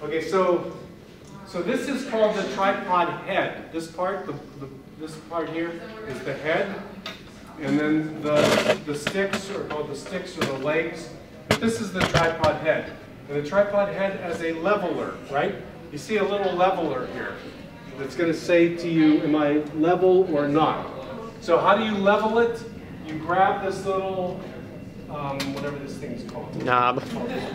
Okay, so this is called the tripod head. This part, this part here is the head, and then the sticks are called the sticks or the legs. But this is the tripod head, and the tripod head has a leveler, right? You see a little leveler here that's going to say to you, am I level or not? So how do you level it? You grab this little, whatever this thing's called. Knob.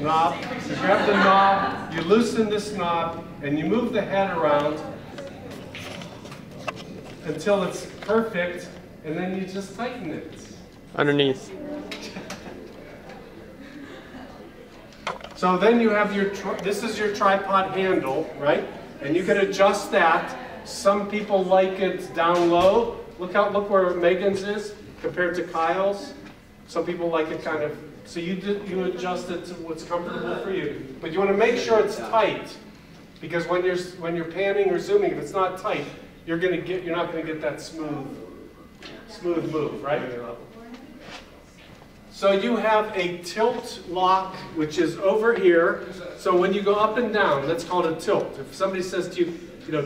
Knob. You grab the knob, you loosen this knob, and you move the head around until it's perfect, and then you just tighten it. Underneath. So then you have your, this is your tripod handle, right? And you can adjust that. Some people like it down low. Look where Megan's is compared to Kyle's. Some people like it kind of, so you adjust it to what's comfortable for you. But you want to make sure it's tight, because when you're panning or zooming, if it's not tight, you're not going to get that smooth move, right? So you have a tilt lock, which is over here. So when you go up and down, that's called a tilt. If somebody says to you,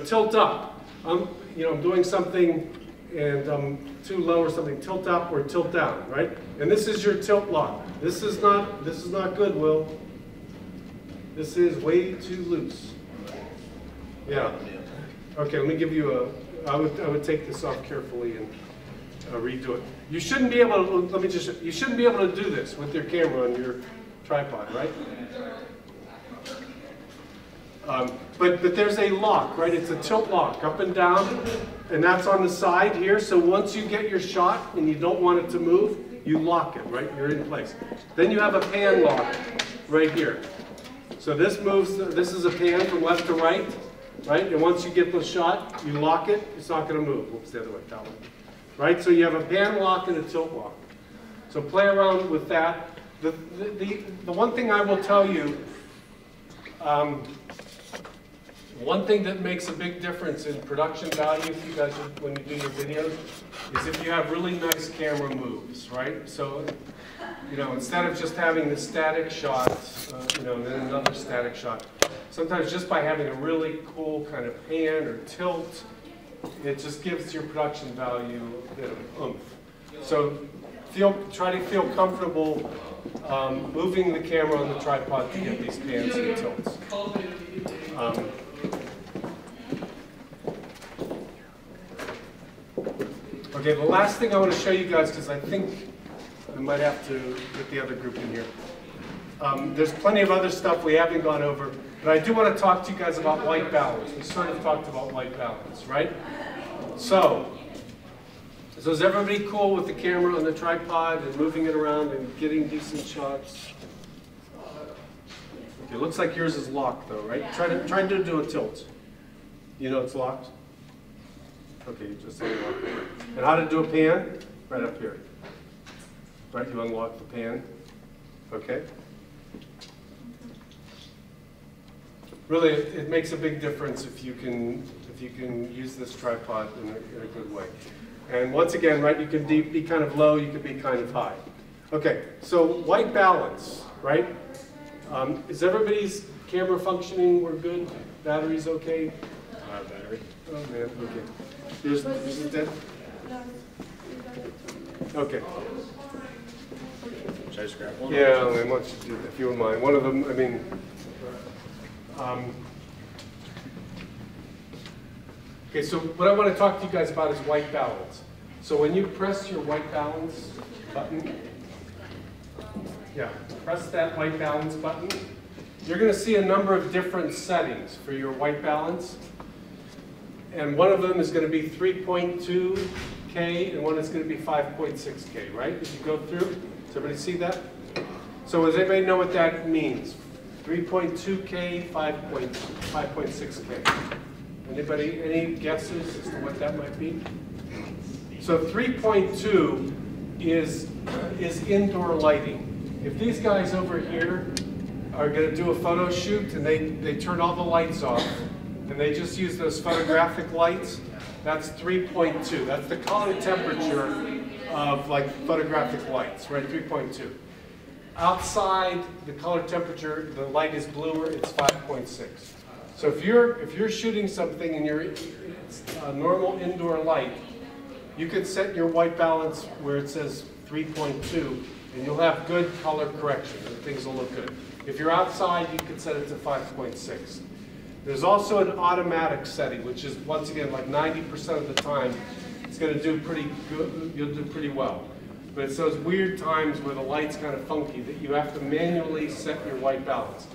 tilt up, I'm doing something and I'm too low or something, tilt up or tilt down, right? And this is your tilt lock. This is not good, Will. This is way too loose. Yeah. Okay, let me give you I would take this off carefully and redo it. You shouldn't be able to, you shouldn't be able to do this with your camera on your tripod, right? But there's a lock, right? It's a tilt lock, up and down, and that's on the side here. So once you get your shot and you don't want it to move, you lock it, right? You're in place. Then you have a pan lock right here. So this moves, this is a pan from left to right, right? And once you get the shot, you lock it, it's not going to move. Whoops, the other way, that way. Right? So you have a pan lock and a tilt lock. So play around with that. The one thing I will tell you, one thing that makes a big difference in production value for you guys when you do your videos is if you have really nice camera moves, right? So, instead of just having the static shot, and then another static shot, sometimes just by having a really cool kind of pan or tilt, it just gives your production value a bit of oomph. So try to feel comfortable moving the camera on the tripod to get these pans and tilts. Okay, the last thing I want to show you guys, because I think I might have to get the other group in here. There's plenty of other stuff we haven't gone over, but I do want to talk to you guys about white balance. We sort of talked about white balance, right? So is everybody cool with the camera on the tripod and moving it around and getting decent shots? Okay, it looks like yours is locked though, right? Try to do a tilt. You know it's locked? Okay, you just unlock it. And how to do a pan? Right up here. Right, you unlock the pan. Okay. Really, it makes a big difference if you can use this tripod in a good way. And once again, right, you can be kind of low, you can be kind of high. Okay, so white balance, right? Is everybody's camera functioning? We're good? Battery's okay? Battery. Oh man, okay. This is dead? Okay. Should I just grab one? Yeah, I want you to do that, if you wouldn't mind. One of them, okay, so what I want to talk to you guys about is white balance. So when you press your white balance button, press that white balance button, you're going to see a number of different settings for your white balance. And one of them is going to be 3.2K and one is going to be 5.6K, right? If you go through, does everybody see that? So does anybody know what that means? 3.2K, 5.6K. Anybody, any guesses as to what that might be? So 3.2 is indoor lighting. If these guys over here are going to do a photo shoot and they turn all the lights off and they just use those photographic lights, that's 3.2. That's the color temperature of like photographic lights, right? 3.2. outside, the color temperature, the light is bluer, it's 5.6. So if you're shooting something and it's a normal indoor light, you could set your white balance where it says 3.2, and you'll have good color correction, and things will look good. If you're outside, you could set it to 5.6. There's also an automatic setting, which is, once again, like 90% of the time, it's going to do pretty good, you'll do pretty well. But it's those weird times where the light's kind of funky that you have to manually set your white balance.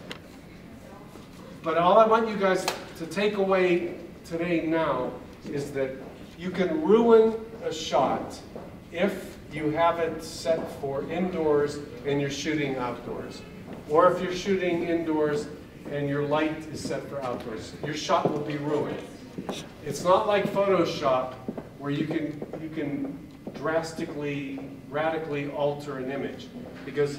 But all I want you guys to take away today now is that you can ruin a shot if you have it set for indoors and you're shooting outdoors. Or if you're shooting indoors and your light is set for outdoors. Your shot will be ruined. It's not like Photoshop where you can drastically, radically alter an image. Because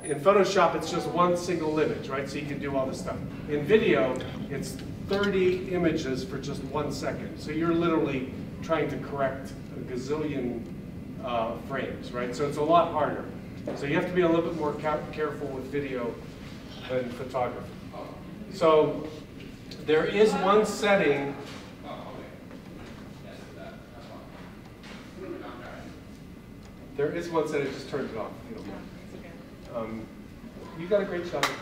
in Photoshop, it's just one single image, right? So you can do all this stuff. In video, it's 30 images for just 1 second. So you're literally trying to correct a gazillion frames, right? So it's a lot harder. So you have to be a little bit more careful with video than photography. So there is one setting. There is one setting, just turned it off. If you don't mind. You got a great shot of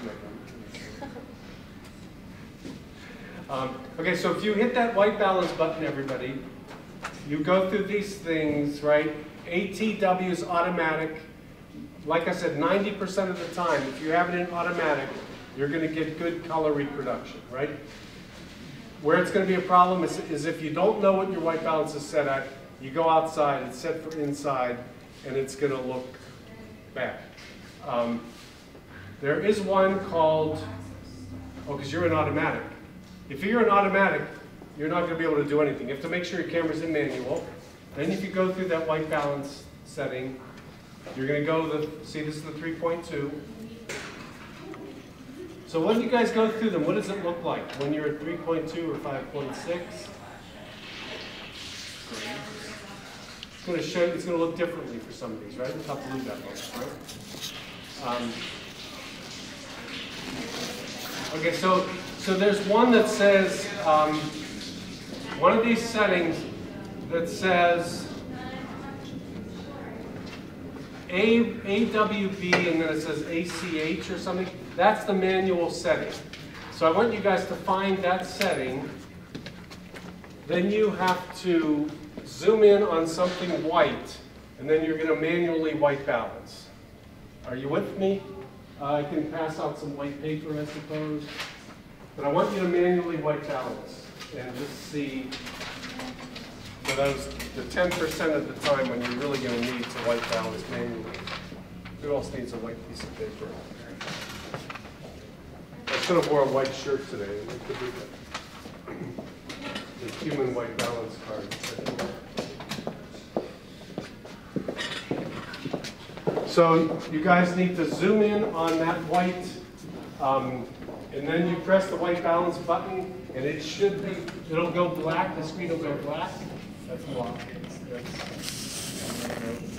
the okay, so if you hit that white balance button, everybody, you go through these things, right? ATW is automatic. Like I said, 90% of the time, if you have it in automatic, you're going to get good color reproduction, right? Where it's going to be a problem is if you don't know what your white balance is set at, you go outside, it's set for inside, and it's going to look bad. There is one called, because you're in automatic. If you're in automatic, you're not going to be able to do anything. You have to make sure your camera's in manual. Then if you go through that white balance setting, you're going to go see this is the 3.2. So when you guys go through them, what does it look like when you're at 3.2 or 5.6? It's going to show. It's going to look differently for some of these, right? Look how blue that looks, right? Okay, so there's one that says one of these settings that says AWB and then it says ACH or something. That's the manual setting. So I want you guys to find that setting. Then you have to zoom in on something white, and then you're going to manually white balance. Are you with me? I can pass out some white paper, I suppose. But I want you to manually white balance and just see. So those the 10% of the time when you're really going to need to white balance manually. Who else needs a white piece of paper? I should have worn a white shirt today. It could be the human white balance card. So you guys need to zoom in on that white, and then you press the white balance button, and it should be, it'll go black, the screen will go black. That's blocked.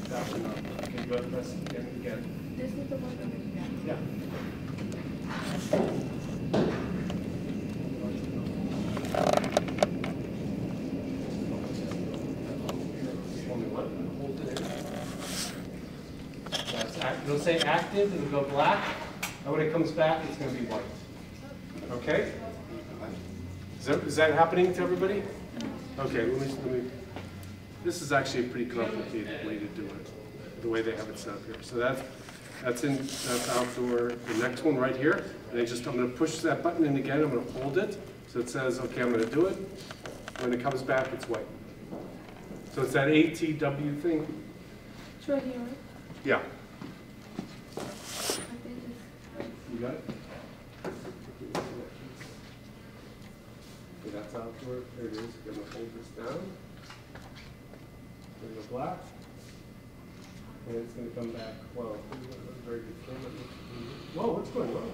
That one up. Okay, go ahead and press it again. This is the one that we got. Yeah. Only one. Hold it in. That's it'll say active, it'll go black, and when it comes back, it's going to be white. Okay? Is that happening to everybody? Okay, let me. This is actually a pretty complicated way to do it, the way they have it set up here. So that's outdoor. The next one right here, and I'm going to push that button in again. I'm going to hold it, so it says, okay, I'm going to do it. When it comes back, it's white. So it's that ATW thing. It's right here, right? Yeah. You got it? Okay, that's outdoor. There it is. I'm going to hold this down. It's going to go black. And it's going to come back. Whoa, very good camera. Whoa, what's going on?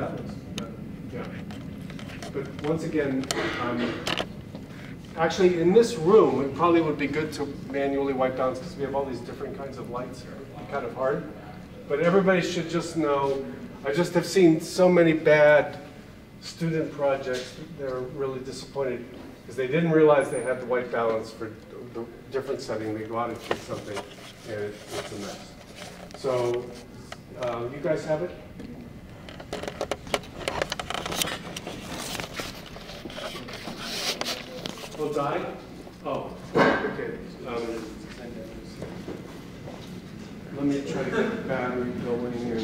that looks better. Yeah. But once again, actually in this room, it probably would be good to manually wipe balance because we have all these different kinds of lights here. It'd be kind of hard. But everybody should just know, I just have seen so many bad student projects. They're really disappointed because they didn't realize they had the white balance for the different setting. They go out and choose something and it's a mess. So you guys have it? Will die? Oh, okay. Let me try to get the battery going here.